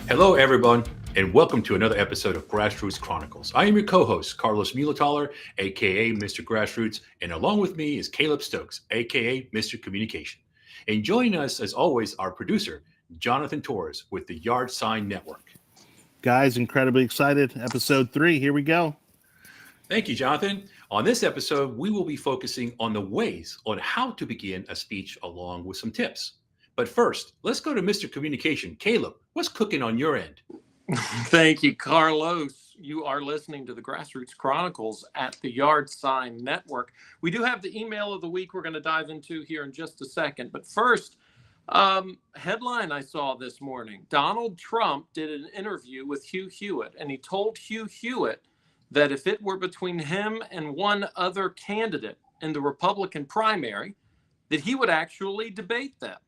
Hello, everyone, and welcome to another episode of Grassroots Chronicles. I am your co-host, Carlos Mulitaler, aka Mr. Grassroots, and along with me is Caleb Stokes, aka Mr. Communication. And joining us, as always, our producer, Jonathan Torres, with the Yard Sign Network. Guys, incredibly excited. Episode 3, here we go. Thank you, Jonathan. On this episode, we will be focusing on the ways on how to begin a speech along with some tips. But first, let's go to Mr. Communication. Caleb, what's cooking on your end? Thank you, Carlos. You are listening to the Grassroots Chronicles at the Yard Sign Network. We do have the email of the week we're going to dive into here in just a second. But first, headline I saw this morning. Donald Trump did an interview with Hugh Hewitt, and he told Hugh Hewitt that if it were between him and one other candidate in the Republican primary, that he would actually debate them.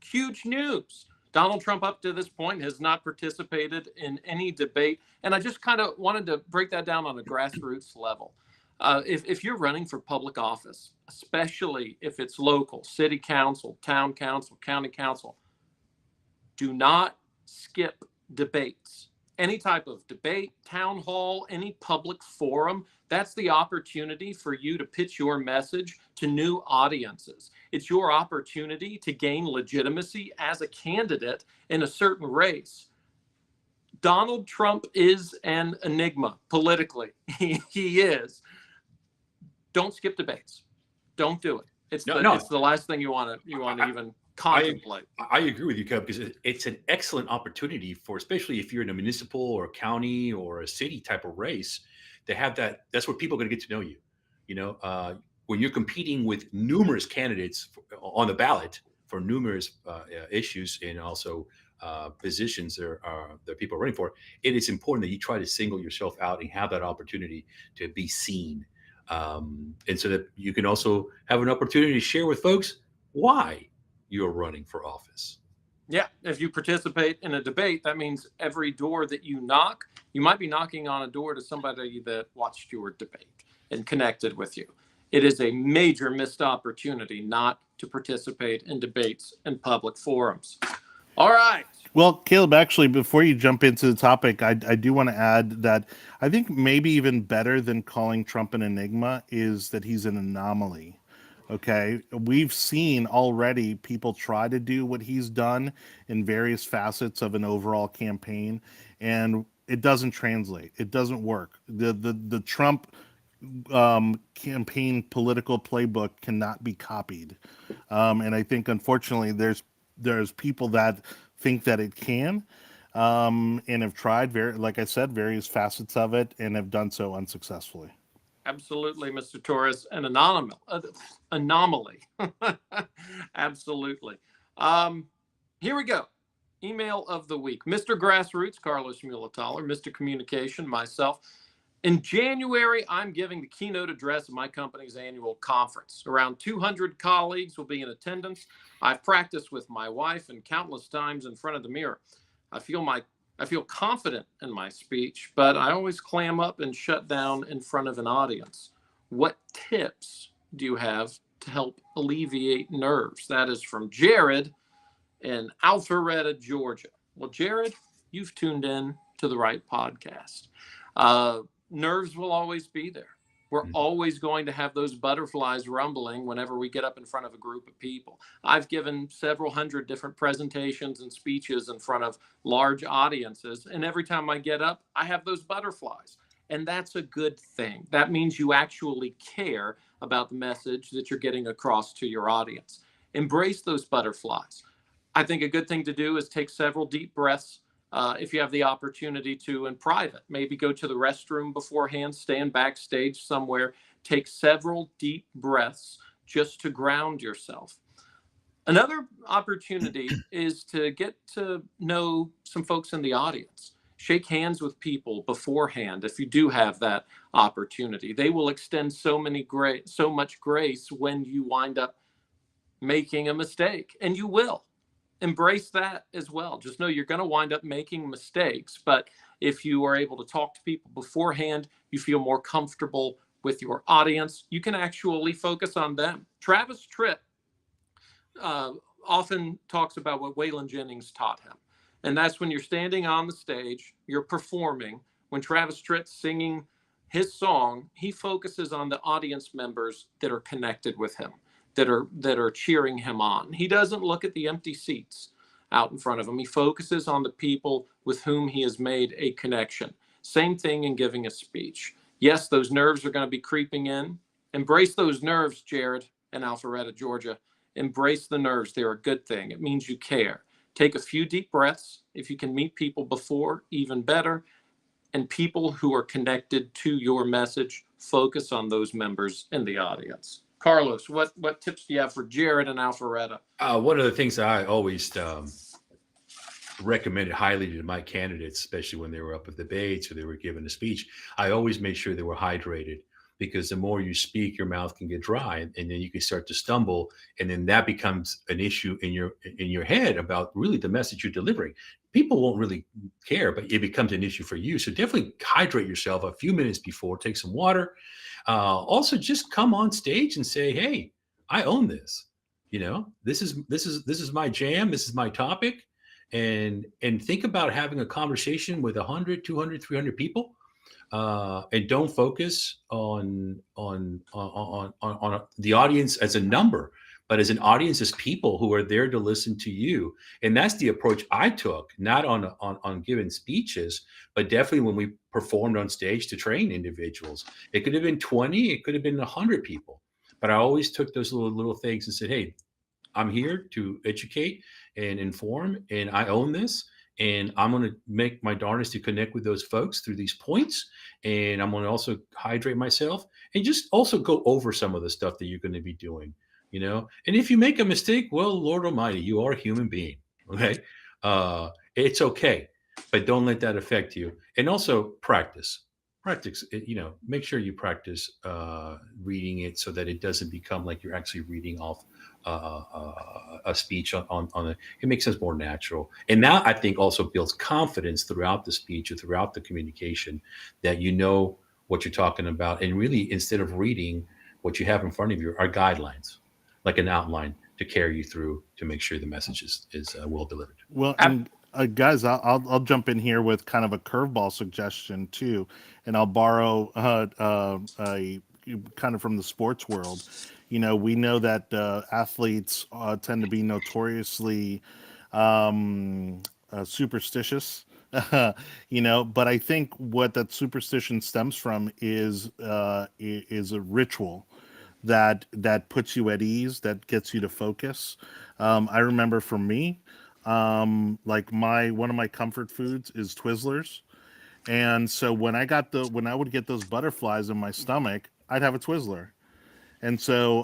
Huge news. Donald Trump, up to this point, has not participated in any debate. And I just kind of wanted to break that down on a grassroots level. If you're running for public office, especially if it's local, city council, town council, county council, do not skip debates. Any type of debate, town hall, any public forum, that's the opportunity for you to pitch your message to new audiences. It's your opportunity to gain legitimacy as a candidate in a certain race. Donald Trump is an enigma politically. He is. Don't skip debates. Don't do it. It's the last thing you want to even contemplate. I agree with you, Kev, because it's an excellent opportunity for, especially if you're in a municipal or county or a city type of race, to have that. That's where people are going to get to know you. You know, when you're competing with numerous candidates on the ballot for numerous issues and also positions that people are running for, it is important that you try to single yourself out and have that opportunity to be seen. And so that you can also have an opportunity to share with folks why you're running for office. Yeah, if you participate in a debate, that means every door that you knock, you might be knocking on a door to somebody that watched your debate and connected with you. It is a major missed opportunity not to participate in debates in public forums. All right. Well, Caleb, actually, before you jump into the topic, I do want to add that I think maybe even better than calling Trump an enigma is that he's an anomaly. Okay, we've seen already people try to do what he's done in various facets of an overall campaign, and it doesn't translate. It doesn't work. The Trump campaign political playbook cannot be copied, and I think unfortunately there's people that think that it can, and have tried like I said, various facets of it and have done so unsuccessfully. Absolutely, Mr. Torres, an anomaly. Absolutely. Here we go. Email of the week. Mr. Grassroots, Carlos Mulitaler, Mr. Communication, myself. In January, I'm giving the keynote address of my company's annual conference. Around 200 colleagues will be in attendance. I've practiced with my wife and countless times in front of the mirror. I feel confident in my speech, but I always clam up and shut down in front of an audience. What tips do you have to help alleviate nerves? That is from Jared in Alpharetta, Georgia. Well, Jared, you've tuned in to the right podcast. Nerves will always be there. We're always going to have those butterflies rumbling whenever we get up in front of a group of people. I've given several hundred different presentations and speeches in front of large audiences, and every time I get up, I have those butterflies. And that's a good thing. That means you actually care about the message that you're getting across to your audience. Embrace those butterflies. I think a good thing to do is take several deep breaths. If you have the opportunity to in private, maybe go to the restroom beforehand, stand backstage somewhere, take several deep breaths just to ground yourself. Another opportunity is to get to know some folks in the audience. Shake hands with people beforehand if you do have that opportunity. They will extend so much grace when you wind up making a mistake, and you will. Embrace that as well. Just know you're going to wind up making mistakes, but if you are able to talk to people beforehand, you feel more comfortable with your audience, you can actually focus on them. Travis Tritt often talks about what Waylon Jennings taught him. And that's when you're standing on the stage, you're performing. When Travis Tritt's singing his song, he focuses on the audience members that are connected with him, that are cheering him on. He doesn't look at the empty seats out in front of him. He focuses on the people with whom he has made a connection. Same thing in giving a speech. Yes, those nerves are going to be creeping in. Embrace those nerves, Jared in Alpharetta, Georgia. Embrace the nerves. They're a good thing. It means you care. Take a few deep breaths. If you can meet people before, even better. And people who are connected to your message, focus on those members in the audience. Carlos, what tips do you have for Jared and Alpharetta? One of the things that I always recommended highly to my candidates, especially when they were up at debates or they were giving a speech, I always made sure they were hydrated, because the more you speak, your mouth can get dry, and then you can start to stumble, and then that becomes an issue in your head about really the message you're delivering. People won't really care, but it becomes an issue for you. So definitely hydrate yourself a few minutes before. Take some water. Also, just come on stage and say, "Hey, I own this. This is my jam. This is my topic." And think about having a conversation with 100, 200, 300 people, and don't focus on the audience as a number, but as an audience, as people who are there to listen to you. And that's the approach I took, not on giving speeches, but definitely when we performed on stage to train individuals. It could have been 20, it could have been 100 people, but I always took those little things and said, "Hey, I'm here to educate and inform, and I own this. And I'm going to make my darnest to connect with those folks through these points. And I'm going to also hydrate myself and just also go over some of the stuff that you're going to be doing, And if you make a mistake, well, Lord Almighty, you are a human being. Okay. It's okay, but don't let that affect you. And also practice. Make sure you practice reading it so that it doesn't become like you're actually reading off a speech on it. It makes us more natural, and that I think also builds confidence throughout the speech or throughout the communication, that you know what you're talking about. And really, instead of reading, what you have in front of you are guidelines, like an outline to carry you through to make sure the message is well delivered. Well, and guys, I'll jump in here with kind of a curveball suggestion too, and I'll borrow a kind of from the sports world. We know that athletes tend to be notoriously superstitious. But I think what that superstition stems from is a ritual that puts you at ease, that gets you to focus. I remember for me, like one of my comfort foods is Twizzlers, and so when I would get those butterflies in my stomach, I'd have a Twizzler. And so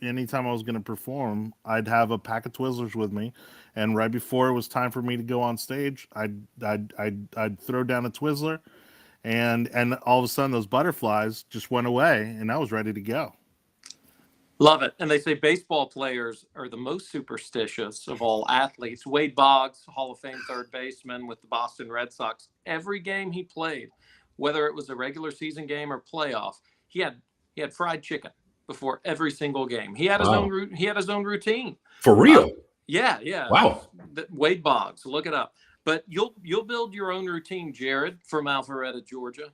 anytime I was going to perform, I'd have a pack of Twizzlers with me, and right before it was time for me to go on stage, I'd throw down a Twizzler, and all of a sudden those butterflies just went away, and I was ready to go. Love it. And they say baseball players are the most superstitious of all athletes. Wade Boggs, Hall of Fame third baseman with the Boston Red Sox, every game he played, whether it was a regular season game or playoff, he had fried chicken before every single game. He had his own routine. For real? Yeah. Wow. Wade Boggs, look it up. But you'll build your own routine, Jared, from Alpharetta, Georgia.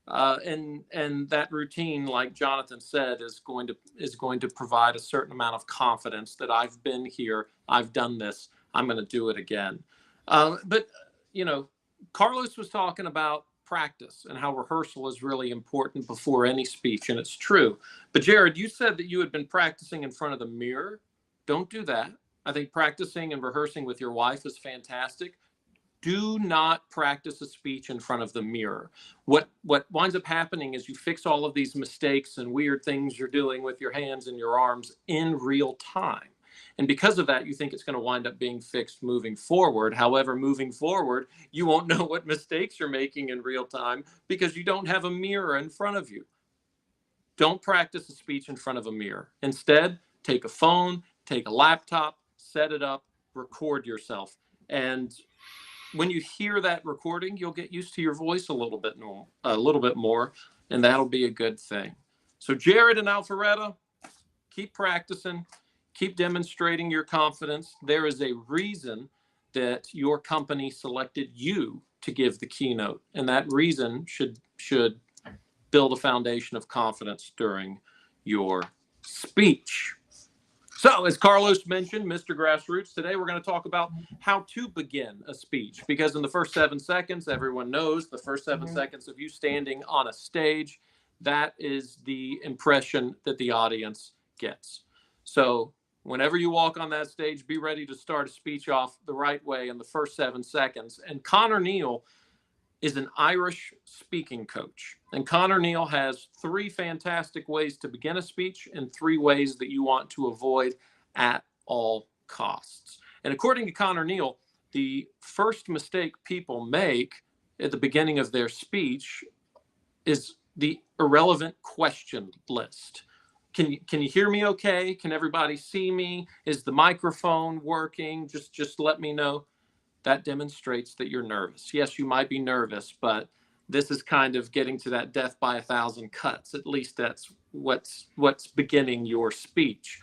And that routine, like Jonathan said, is going to provide a certain amount of confidence that I've been here, I've done this, I'm going to do it again. But Carlos was talking about practice and how rehearsal is really important before any speech, and it's true. But Jared, you said that you had been practicing in front of the mirror. Don't do that. I think practicing and rehearsing with your wife is fantastic. Do not practice a speech in front of the mirror. What winds up happening is you fix all of these mistakes and weird things you're doing with your hands and your arms in real time. And because of that, you think it's going to wind up being fixed moving forward. However, moving forward, you won't know what mistakes you're making in real time because you don't have a mirror in front of you. Don't practice a speech in front of a mirror. Instead, take a phone, take a laptop, set it up, record yourself. And when you hear that recording, you'll get used to your voice a little bit more, and that'll be a good thing. So Jared and Alpharetta, keep practicing, keep demonstrating your confidence. There is a reason that your company selected you to give the keynote, and that reason should build a foundation of confidence during your speech. So, as Carlos mentioned, Mr. Grassroots, today we're going to talk about how to begin a speech, because in the first 7 seconds, everyone knows the first 7 seconds of you standing on a stage, that is the impression that the audience gets. So whenever you walk on that stage, be ready to start a speech off the right way in the first 7 seconds. And Connor Neal is an Irish speaking coach. And Connor Neal has 3 fantastic ways to begin a speech and 3 ways that you want to avoid at all costs. And according to Connor Neal, the first mistake people make at the beginning of their speech is the irrelevant question list. Can you hear me okay? Can everybody see me? Is the microphone working? Just let me know. That demonstrates that you're nervous. Yes, you might be nervous, but this is kind of getting to that death by 1,000 cuts. At least that's what's beginning your speech.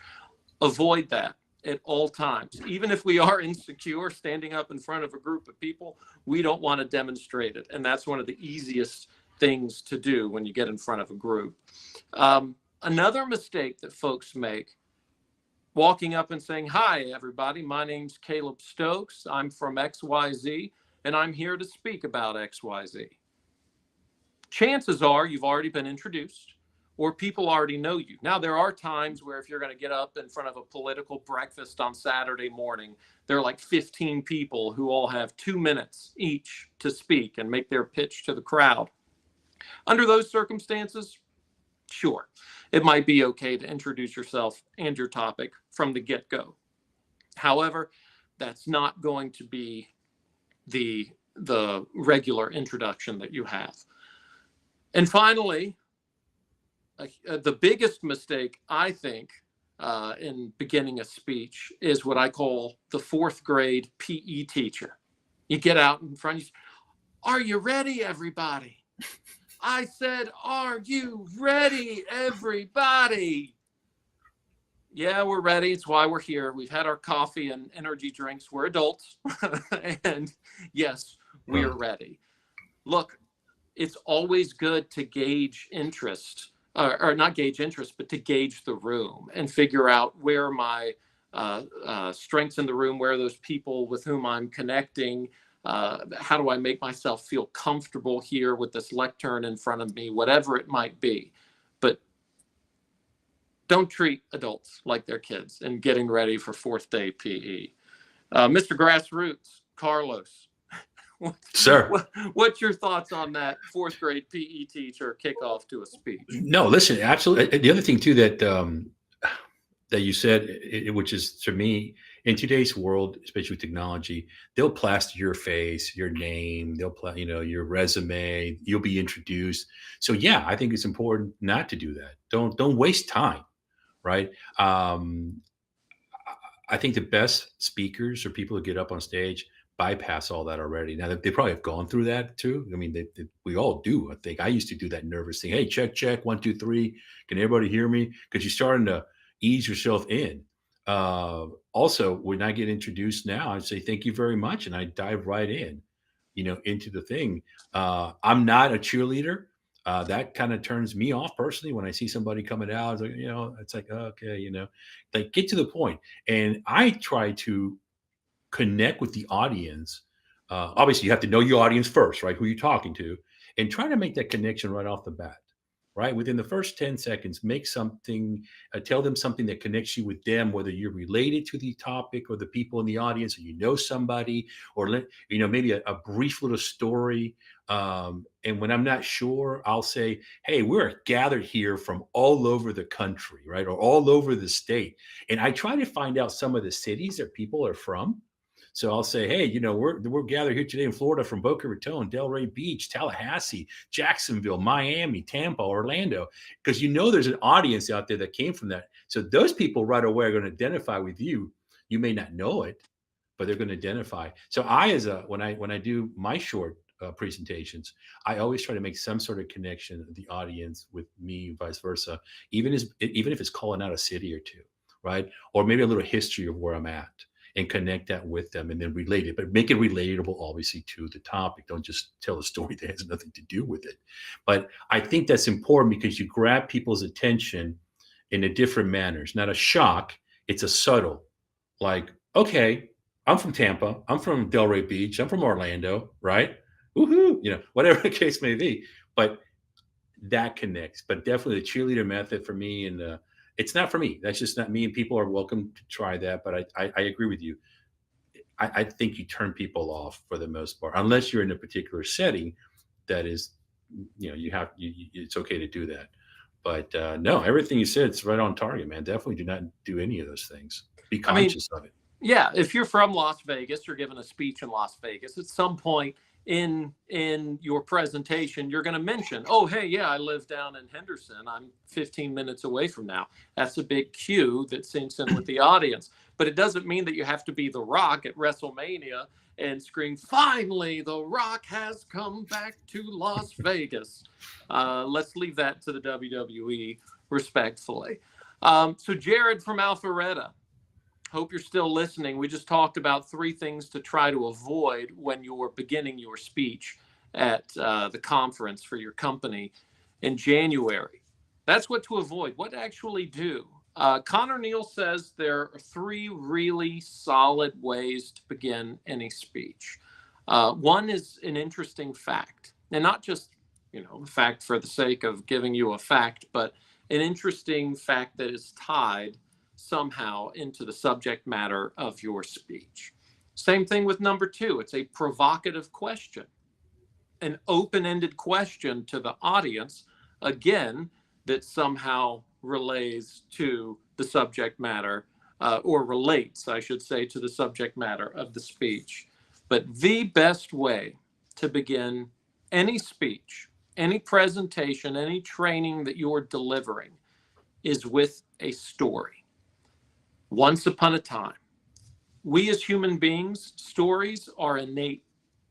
Avoid that at all times. Even if we are insecure standing up in front of a group of people, we don't want to demonstrate it. And that's one of the easiest things to do when you get in front of a group. Another mistake that folks make, walking up and saying, "Hi, everybody, my name's Caleb Stokes. I'm from XYZ, and I'm here to speak about XYZ." Chances are you've already been introduced or people already know you. Now, there are times where if you're going to get up in front of a political breakfast on Saturday morning, there are like 15 people who all have 2 minutes each to speak and make their pitch to the crowd. Under those circumstances, sure, it might be okay to introduce yourself and your topic from the get-go. However, that's not going to be the regular introduction that you have. And finally, the biggest mistake, I think, in beginning a speech is what I call the 4th grade PE teacher. You get out in front, you say, "Are you ready, everybody?" I said, "Are you ready, everybody?" Yeah, we're ready. It's why we're here. We've had our coffee and energy drinks. We're adults. And yes, we are ready. Look, it's always good to gauge interest, or not gauge interest, but to gauge the room and figure out where my strengths in the room, where are those people with whom I'm connecting. How do I make myself feel comfortable here with this lectern in front of me, whatever it might be. But don't treat adults like they're kids and getting ready for 4th day PE. Mr. Grassroots, Carlos, Sir. What's your thoughts on that 4th grade PE teacher kickoff to a speech? No, listen, absolutely. The other thing too that you said, which is to me, in today's world, especially with technology, they'll plaster your face, your name, they'll your resume, you'll be introduced. So yeah, I think it's important not to do that. Don't waste time, right? I think the best speakers are people who get up on stage, bypass all that already. Now they probably have gone through that too. I mean, we all do. I think I used to do that nervous thing. Hey, check, 1, 2, 3. Can everybody hear me? Because you're starting to ease yourself in. Also, when I get introduced now, I say thank you very much, and I dive right in, into the thing. I'm not a cheerleader. That kind of turns me off personally when I see somebody coming out. It's like, it's like, okay, like get to the point. And I try to connect with the audience. Obviously, you have to know your audience first, right? Who you're talking to, and try to make that connection right off the bat. Right within the first 10 seconds, make something, tell them something that connects you with them, whether you're related to the topic or the people in the audience, or somebody, or maybe a brief little story. And when I'm not sure, I'll say, "Hey, we're gathered here from all over the country, right, or all over the state." And I try to find out some of the cities that people are from. So I'll say, "Hey, we're gathered here today in Florida from Boca Raton, Delray Beach, Tallahassee, Jacksonville, Miami, Tampa, Orlando," because there's an audience out there that came from that. So those people right away are going to identify with you. You may not know it, but they're going to identify. So when I do my short presentations, I always try to make some sort of connection of the audience with me, vice versa, even if it's calling out a city or two, right, or maybe a little history of where I'm at. and connect that with them and then relate it, but make it relatable, obviously, to the topic. Don't just tell a story that has nothing to do with it. But I think that's important because you grab people's attention in a different manner. It's not a shock. It's a subtle, like, okay, I'm from Tampa. I'm from Delray Beach. I'm from Orlando, right? Woohoo, whatever the case may be. But that connects. But definitely the cheerleader method for me, and it's not for me. That's just not me. And people are welcome to try that. But I agree with you. I think you turn people off for the most part, unless you're in a particular setting that is, it's okay to do that. But no, everything you said is right on target, man. Definitely do not do any of those things. Be I mean, conscious of it. yeah, if you're from Las Vegas, you're giving a speech in Las Vegas. At some point in your presentation, you're going to mention, oh, hey, yeah, I live down in Henderson. I'm 15 minutes away from now. That's a big cue that sinks in with the audience. But it doesn't mean that you have to be The Rock at WrestleMania and scream, finally, The Rock has come back to Las Vegas. Let's leave that to the WWE respectfully. So Jared from Alpharetta, hope you're still listening. We just talked about 3 things to try to avoid when you're beginning your speech at the conference for your company in January. That's what to avoid. What to actually do. Connor Neal says there are 3 really solid ways to begin any speech. One is an interesting fact, and not just, a fact for the sake of giving you a fact, but an interesting fact that is tied somehow into the subject matter of your speech. Same thing with number 2. It's a provocative question, an open-ended question to the audience, again, that somehow relays to the subject matter, or relates, I should say, to the subject matter of the speech. But the best way to begin any speech, any presentation, any training that you're delivering is with a story. Once upon a time, we as human beings, stories are innate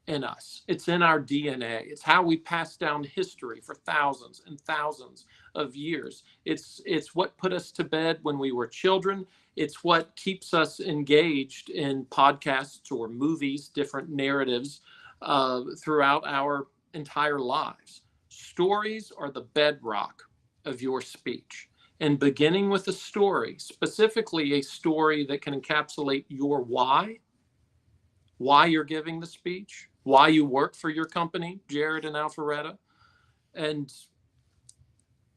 in us. It's in our DNA. It's how we pass down history for thousands and thousands of years. It's what put us to bed when we were children. It's what keeps us engaged in podcasts or movies, different narratives throughout our entire lives. Stories are the bedrock of your speech. And beginning with a story, specifically a story that can encapsulate your why you're giving the speech, why you work for your company, Jared and Alpharetta, and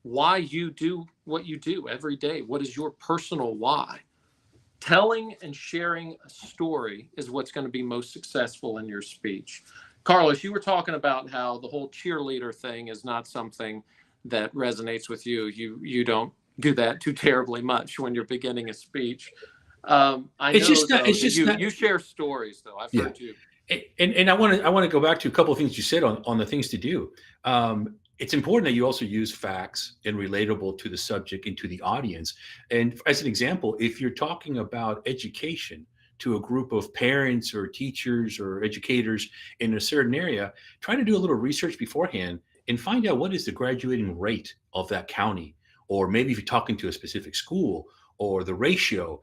why you do what you do every day. What is your personal why? Telling and sharing a story is what's going to be most successful in your speech. Carlos, you were talking about how the whole cheerleader thing is not something that resonates with you. You don't do that too terribly much when you're beginning a speech. I It's know, just not. though, It's that just not. you share stories, though. I've Yeah. heard you. And I want to go back to a couple of things you said on the things to do. It's important that you also use facts and relatable to the subject and to the audience. And as an example, if you're talking about education to a group of parents or teachers or educators in a certain area, try to do a little research beforehand and find out what is the graduating rate of that county, or maybe if you're talking to a specific school, or the ratio.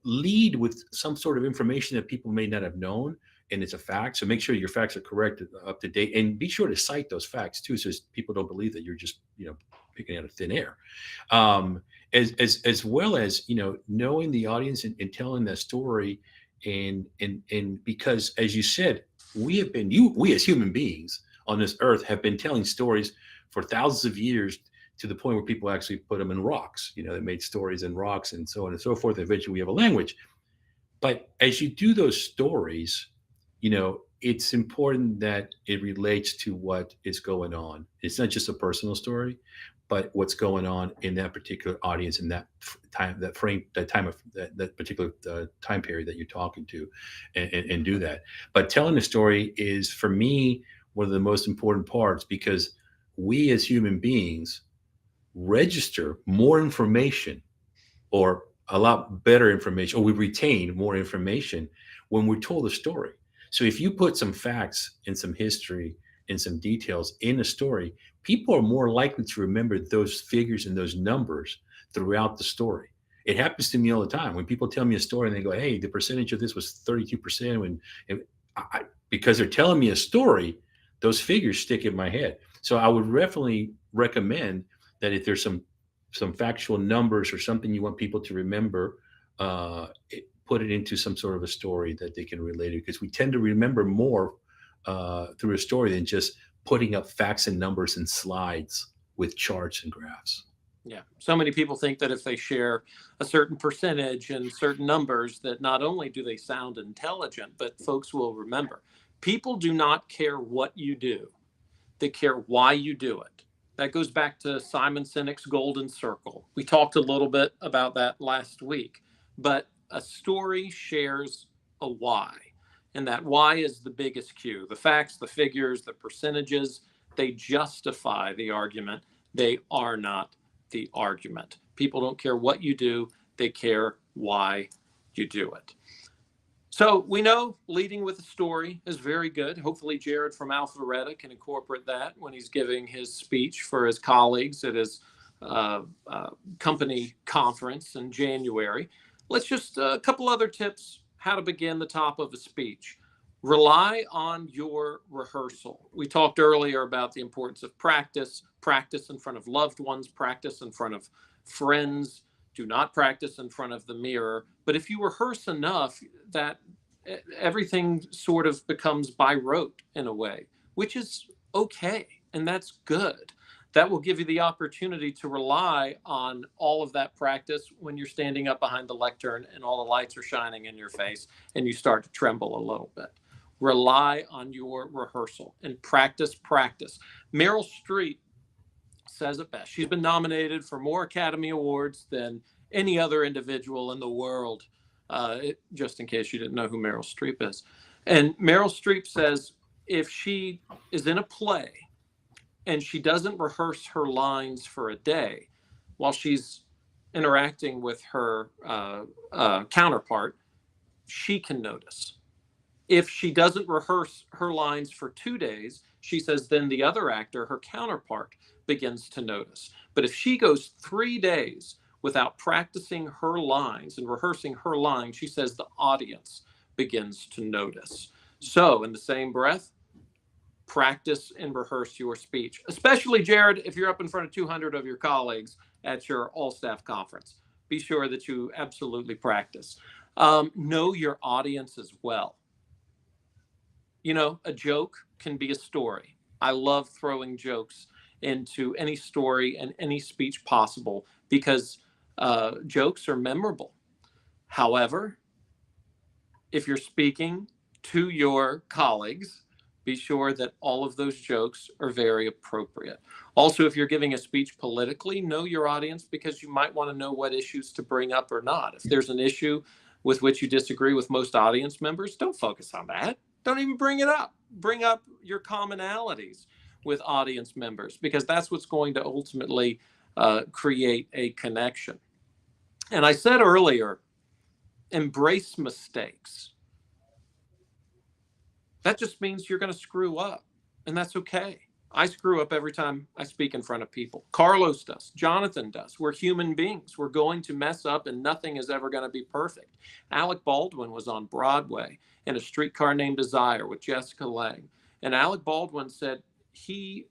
Lead with some sort of information that people may not have known, and it's a fact. So make sure your facts are correct, up to date, and be sure to cite those facts too, so people don't believe that you're just picking out of thin air. As well as knowing the audience and telling that story, and because, as you said, we as human beings on this earth have been telling stories for thousands of years, to the point where people actually put them in rocks. They made stories in rocks and so on and so forth. Eventually we have a language. But as you do those stories, it's important that it relates to what is going on. It's not just a personal story, but what's going on in that particular audience in that time, that particular time period that you're talking to, and do that. But telling a story is, for me, one of the most important parts, because we as human beings register more information, or a lot better information, or we retain more information when we're told a story. So if you put some facts and some history and some details in a story, people are more likely to remember those figures and those numbers throughout the story. It happens to me all the time when people tell me a story and they go, "Hey, the percentage of this was 32%." And because they're telling me a story, those figures stick in my head. So I would definitely recommend that if there's some factual numbers or something you want people to remember, put it into some sort of a story that they can relate to, because we tend to remember more through a story than just putting up facts and numbers and slides with charts and graphs. Yeah. So many people think that if they share a certain percentage and certain numbers, that not only do they sound intelligent, but folks will remember. People do not care what you do. They care why you do it. That goes back to Simon Sinek's golden circle. We talked a little bit about that last week, but a story shares a why. And that why is the biggest cue. The facts, the figures, the percentages, they justify the argument. They are not the argument. People don't care what you do, they care why you do it. So we know leading with a story is very good. Hopefully Jared from Alpharetta can incorporate that when he's giving his speech for his colleagues at his company conference in January. Let's just a couple other tips how to begin the top of a speech. Rely on your rehearsal. We talked earlier about the importance of practice in front of loved ones, practice in front of friends. Do not practice in front of the mirror. But if you rehearse enough, that everything sort of becomes by rote in a way, which is okay. And that's good. That will give you the opportunity to rely on all of that practice when you're standing up behind the lectern and all the lights are shining in your face and you start to tremble a little bit. Rely on your rehearsal and practice. Meryl Streep says it best. She's been nominated for more Academy Awards than any other individual in the world, just in case you didn't know who Meryl Streep is. And Meryl Streep says if she is in a play and she doesn't rehearse her lines for a day while she's interacting with her counterpart, she can notice. If she doesn't rehearse her lines for 2 days, she says then the other actor, her counterpart, begins to notice. But if she goes 3 days without practicing her lines and rehearsing her lines, she says the audience begins to notice. So in the same breath, practice and rehearse your speech, especially, Jared, if you're up in front of 200 of your colleagues at your all-staff conference. Be sure that you absolutely practice. Know your audience as well. You know, a joke can be a story. I love throwing jokes into any story and any speech possible because jokes are memorable. However, if you're speaking to your colleagues, be sure that all of those jokes are very appropriate. Also, if you're giving a speech politically, know your audience because you might want to know what issues to bring up or not. If there's an issue with which you disagree with most audience members, don't focus on that. Don't even bring it up. Bring up your commonalities with audience members because that's what's going to ultimately create a connection. And I said earlier, embrace mistakes. That just means you're going to screw up, and that's okay. I screw up every time I speak in front of people. Carlos does. Jonathan does. We're human beings. We're going to mess up, and nothing is ever going to be perfect. Alec Baldwin was on Broadway in A Streetcar Named Desire with Jessica Lange. And Alec Baldwin said he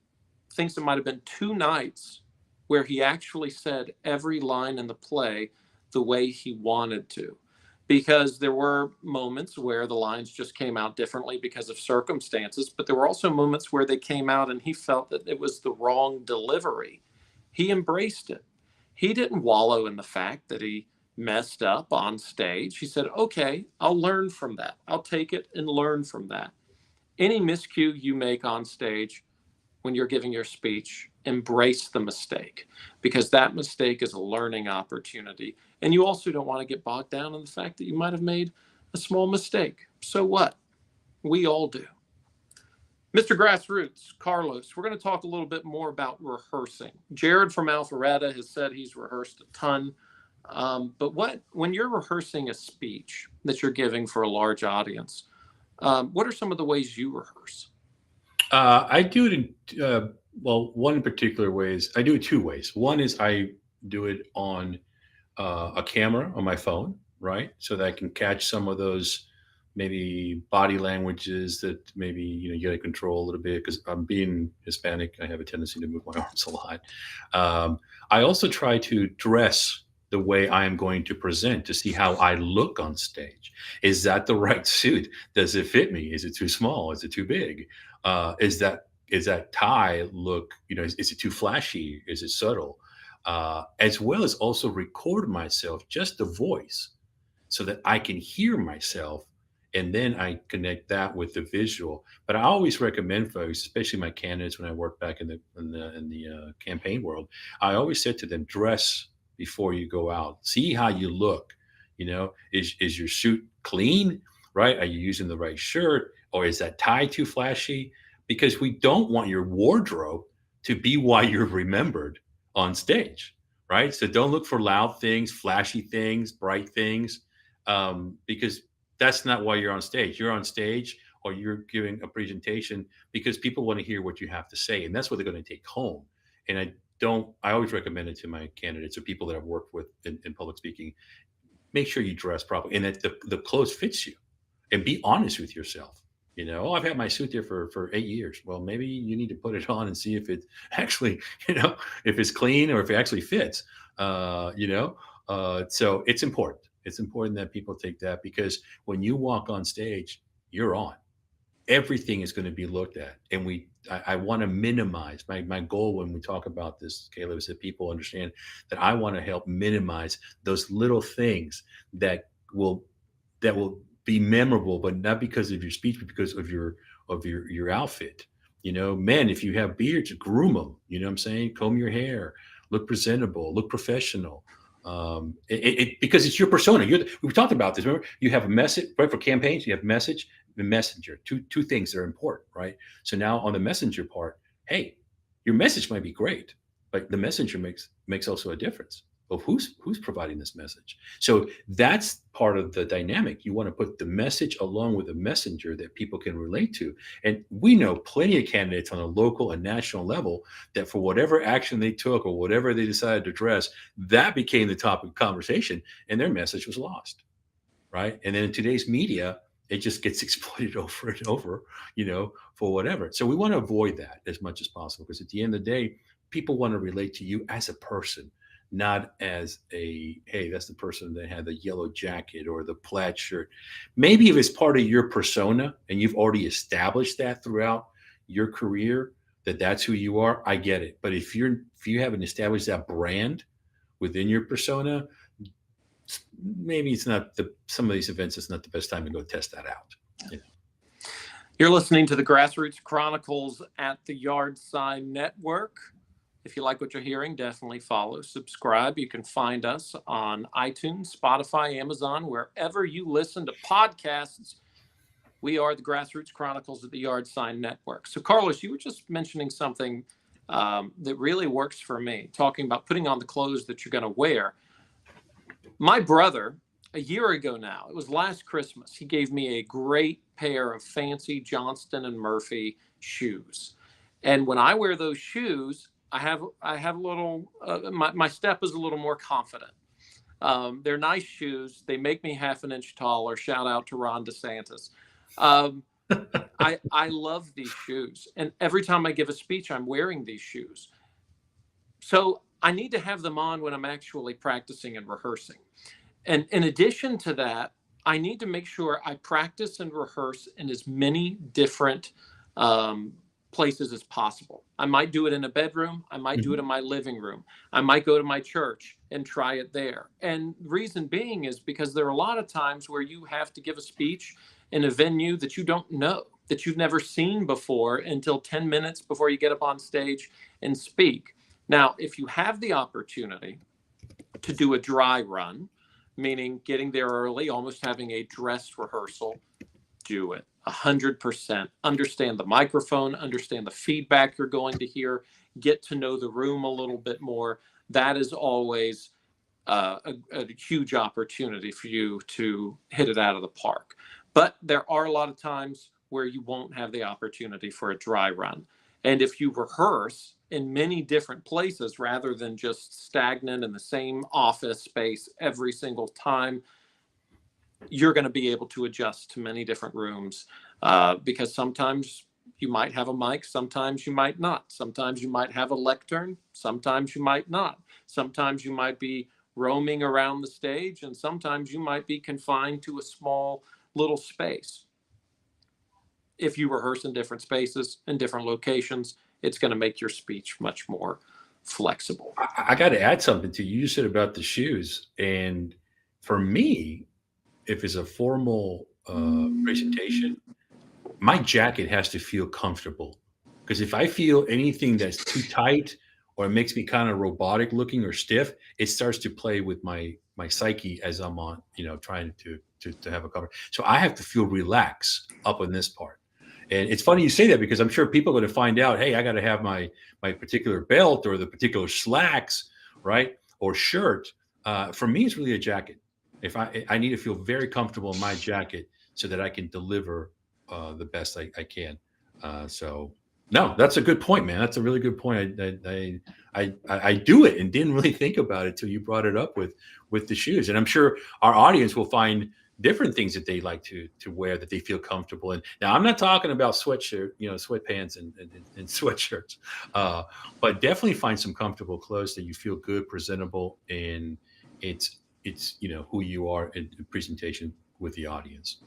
thinks it might have been 2 nights where he actually said every line in the play the way he wanted to. Because there were moments where the lines just came out differently because of circumstances, but there were also moments where they came out and he felt that it was the wrong delivery. He embraced it. He didn't wallow in the fact that he messed up on stage. He said, okay, I'll learn from that. I'll take it and learn from that. Any miscue you make on stage when you're giving your speech, embrace the mistake because that mistake is a learning opportunity. And you also don't want to get bogged down in the fact that you might have made a small mistake. So what? We all do. Mr. Grassroots, Carlos, we're going to talk a little bit more about rehearsing. Jared from Alpharetta has said he's rehearsed a ton. But when you're rehearsing a speech that you're giving for a large audience, what are some of the ways you rehearse? I do it in, one in particular ways. I do it 2 ways. One is I do it on a camera on my phone, right? So that I can catch some of those maybe body languages that maybe you got to control a little bit because I'm being Hispanic. I have a tendency to move my arms a lot. I also try to dress the way I am going to present to see how I look on stage. Is that the right suit? Does it fit me? Is it too small? Is it too big? Is that tie look? Is it too flashy? Is it subtle? As well as also record myself, just the voice, so that I can hear myself and then I connect that with the visual. But I always recommend folks, especially my candidates when I work back in the campaign world, I always said to them, dress before you go out. See how you look. Is your suit clean? Right? Are you using the right shirt? Or is that tie too flashy? Because we don't want your wardrobe to be why you're remembered on stage, right? So don't look for loud things, flashy things, bright things, because that's not why you're on stage. You're on stage or you're giving a presentation because people want to hear what you have to say, and that's what they're going to take home. And I always recommend it to my candidates or people that I've worked with in public speaking. Make sure you dress properly and that the clothes fits you, and be honest with yourself. Oh, I've had my suit there for 8 years. Well, maybe you need to put it on and see if it actually, if it's clean or if it actually fits. So it's important. It's important that people take that because when you walk on stage, you're on. Everything is going to be looked at, and I want to minimize my goal when we talk about this, Caleb, is that people understand that I want to help minimize those little things that will be memorable, but not because of your speech, but because of your outfit. Men, if you have beards, groom them. You know what I'm saying? Comb your hair, look presentable, look professional. Because it's your persona. We talked about this. Remember, you have a message, right? For campaigns, you have message and messenger. Two things that are important, right? So now on the messenger part, hey, your message might be great, but the messenger makes also a difference of who's providing this message. So that's part of the dynamic. You want to put the message along with a messenger that people can relate to. And we know plenty of candidates on a local and national level that for whatever action they took or whatever they decided to address, that became the topic of conversation and their message was lost. Right. And then in today's media, it just gets exploited over and over, for whatever. So we want to avoid that as much as possible because at the end of the day, people want to relate to you as a person, not as hey, that's the person that had the yellow jacket or the plaid shirt. Maybe if it's part of your persona and you've already established that throughout your career, that's who you are, I get it. But if you haven't established that brand within your persona, maybe it's not some of these events, it's not the best time to go test that out. You're listening to the Grassroots Chronicles at the Yard Sign Network. If you like what you're hearing, definitely follow, subscribe. You can find us on iTunes, Spotify, Amazon, wherever you listen to podcasts. We are the Grassroots Chronicles at the Yard Sign Network. So, Carlos, you were just mentioning something that really works for me, talking about putting on the clothes that you're going to wear. My brother, a year ago now, it was last Christmas, he gave me a great pair of fancy Johnston & Murphy shoes. And when I wear those shoes, I have a little, my step is a little more confident. They're nice shoes. They make me half an inch taller. Shout out to Ron DeSantis. I love these shoes. And every time I give a speech, I'm wearing these shoes. So I need to have them on when I'm actually practicing and rehearsing. And in addition to that, I need to make sure I practice and rehearse in as many different places as possible. I might do it in a bedroom. I might do it in my living room. I might go to my church and try it there. And reason being is because there are a lot of times where you have to give a speech in a venue that you don't know, that you've never seen before until 10 minutes before you get up on stage and speak. Now, if you have the opportunity to do a dry run, meaning getting there early, almost having a dress rehearsal, do it 100%. Understand the microphone, understand the feedback you're going to hear, get to know the room a little bit more. That is always a huge opportunity for you to hit it out of the park. But there are a lot of times where you won't have the opportunity for a dry run. And if you rehearse in many different places rather than just stagnant in the same office space every single time, you're going to be able to adjust to many different rooms, because sometimes you might have a mic, sometimes you might not. Sometimes you might have a lectern, sometimes you might not. Sometimes you might be roaming around the stage, and sometimes you might be confined to a small little space. If you rehearse in different spaces and different locations, it's going to make your speech much more flexible. I got to add something to you. You said about the shoes, and for me, if it's a formal presentation, my jacket has to feel comfortable. Because if I feel anything that's too tight or it makes me kind of robotic looking or stiff, it starts to play with my psyche as I'm on, trying to have a cover. So I have to feel relaxed up on this part. And it's funny you say that because I'm sure people are going to find out, hey, I got to have my particular belt or the particular slacks, right? Or shirt. For me, it's really a jacket. If I need to feel very comfortable in my jacket so that I can deliver the best I can. So no, that's a good point, man. That's a really good point. I do it and didn't really think about it till you brought it up with the shoes. And I'm sure our audience will find different things that they like to wear that they feel comfortable in. Now, I'm not talking about sweatshirt, sweatpants and sweatshirts, but definitely find some comfortable clothes that you feel good, presentable, and it's who you are in the presentation with the audience.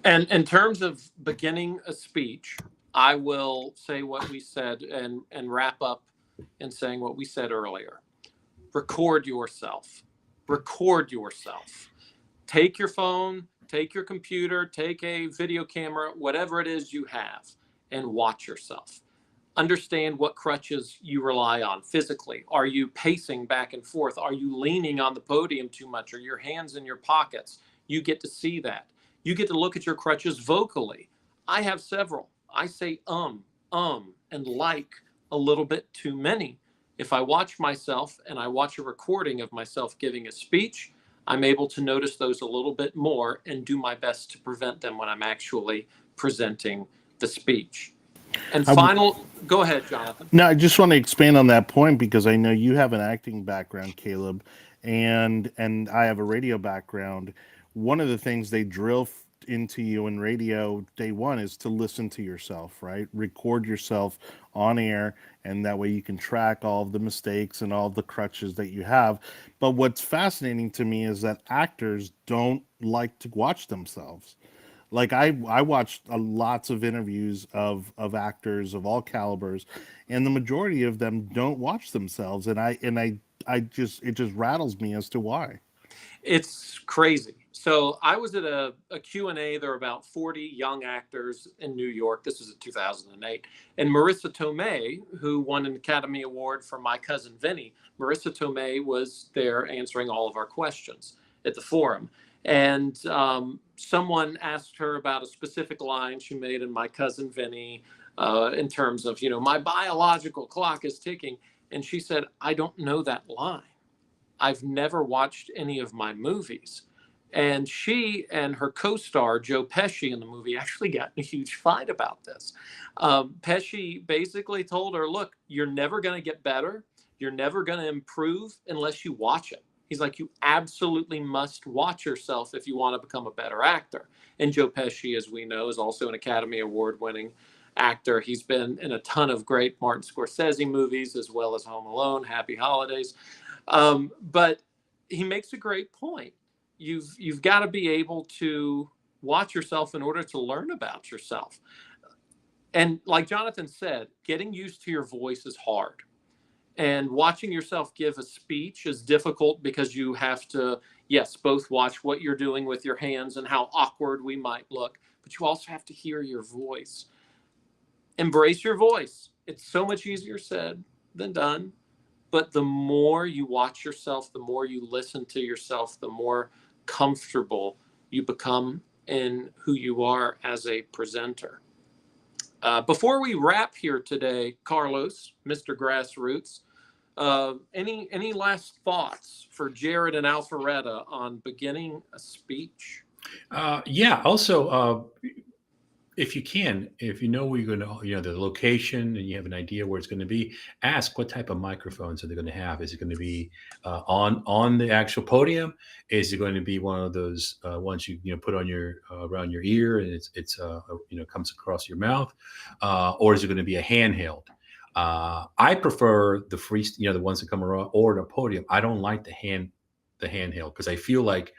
And in terms of beginning a speech, I will say what we said and wrap up in saying what we said earlier. Record yourself. Record yourself. Take your phone, take your computer, take a video camera, whatever it is you have, and watch yourself. Understand what crutches you rely on physically. Are you pacing back and forth? Are you leaning on the podium too much? Are your hands in your pockets? You get to see that. You get to look at your crutches vocally. I have several. I say and like a little bit too many. If I watch myself and I watch a recording of myself giving a speech, I'm able to notice those a little bit more and do my best to prevent them when I'm actually presenting the speech. And go ahead, Jonathan. No, I just want to expand on that point because I know you have an acting background, Caleb, and I have a radio background. One of the things they drill into you in radio day one is to listen to yourself, right? Record yourself on air, and that way you can track all of the mistakes and all of the crutches that you have. But what's fascinating to me is that actors don't like to watch themselves. Like I watched lots of interviews of actors of all calibers, and the majority of them don't watch themselves, and I just it just rattles me as to why. It's crazy. So I was at a Q&A. There were about 40 young actors in New York. This was in 2008. And Marissa Tomei, who won an Academy Award for My Cousin Vinny, Marissa Tomei was there answering all of our questions at the forum. And someone asked her about a specific line she made in My Cousin Vinny in terms of, my biological clock is ticking. And she said, I don't know that line. I've never watched any of my movies. And she and her co-star, Joe Pesci, in the movie actually got in a huge fight about this. Pesci basically told her, look, you're never going to get better. You're never going to improve unless you watch it. He's like, you absolutely must watch yourself if you want to become a better actor. And Joe Pesci, as we know, is also an Academy Award-winning actor. He's been in a ton of great Martin Scorsese movies, as well as Home Alone, Happy Holidays. But he makes a great point. You've got to be able to watch yourself in order to learn about yourself. And like Jonathan said, getting used to your voice is hard. And watching yourself give a speech is difficult because you have to, yes, both watch what you're doing with your hands and how awkward we might look, but you also have to hear your voice. Embrace your voice. It's so much easier said than done. But the more you watch yourself, the more you listen to yourself, the more comfortable you become in who you are as a presenter. Before we wrap here today, Carlos, Mr. Grassroots, any last thoughts for Jared and Alpharetta on beginning a speech? Yeah. Also, if you can, if you know where you're going to, the location, and you have an idea where it's going to be, ask what type of microphones are they going to have. Is it going to be on the actual podium? Is it going to be one of those ones you put on your around your ear, and it's comes across your mouth, or is it going to be a handheld? I prefer the free, the ones that come around or the podium. I don't like the handheld because I feel like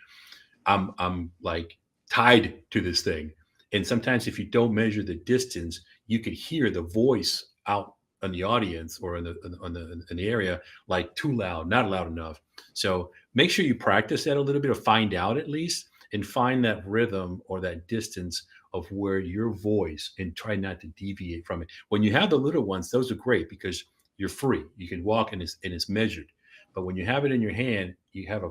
I'm like tied to this thing. And sometimes if you don't measure the distance, you could hear the voice out in the audience or in the area like too loud, not loud enough. So make sure you practice that a little bit, or find out at least, and find that rhythm or that distance of where your voice, and try not to deviate from it. When you have the little ones, those are great because you're free. You can walk and it's measured. But when you have it in your hand, you have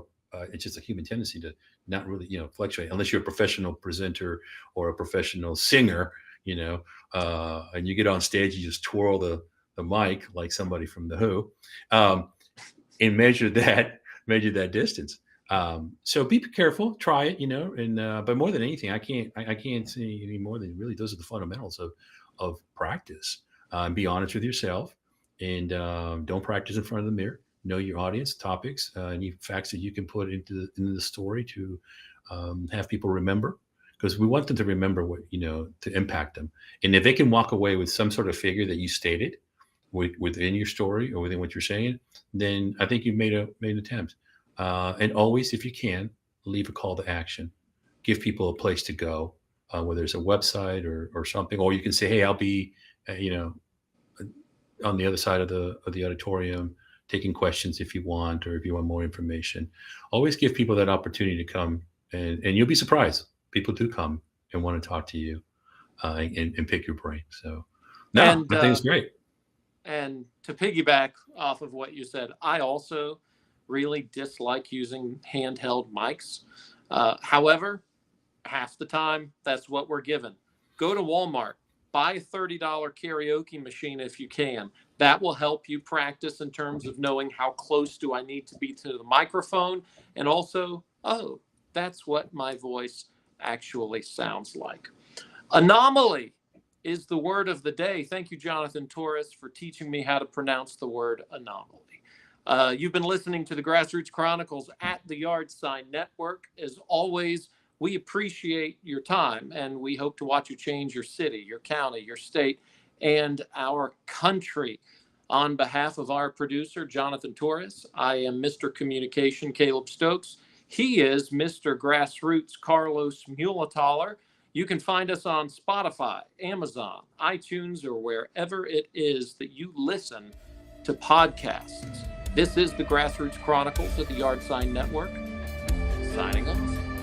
it's just a human tendency to not really, fluctuate unless you're a professional presenter or a professional singer, and you get on stage, you just twirl the mic like somebody from the Who, and measure that distance. So be careful, try it, and but more than anything, I can't say any more than really those are the fundamentals of practice. Be honest with yourself, and don't practice in front of the mirror. Know your audience, topics, any facts that you can put into the story to have people remember, because we want them to remember what, to impact them. And if they can walk away with some sort of figure that you stated within your story or within what you're saying, then I think you've made an attempt. And always, if you can, leave a call to action. Give people a place to go, whether it's a website or something, or you can say, "Hey, I'll be, on the other side of the auditorium, taking questions if you want, or if you want more information." Always give people that opportunity to come, and you'll be surprised. People do come and want to talk to you, and pick your brain. So, no, And I think it's great. And to piggyback off of what you said, I also really dislike using handheld mics. However, half the time, that's what we're given. Go to Walmart, buy a $30 karaoke machine if you can. That will help you practice in terms of knowing how close do I need to be to the microphone. And also, oh, that's what my voice actually sounds like. Anomaly is the word of the day. Thank you, Jonathan Torres, for teaching me how to pronounce the word anomaly. You've been listening to the Grassroots Chronicles at the Yard Sign Network. As always, we appreciate your time, and we hope to watch you change your city, your county, your state, and our country. On behalf of our producer, Jonathan Torres, I am Mr. Communication, Caleb Stokes. He is Mr. Grassroots, Carlos Mulathaler. You can find us on Spotify, Amazon, iTunes, or wherever it is that you listen to podcasts. This is the Grassroots Chronicles at the Yard Sign Network. Signing off.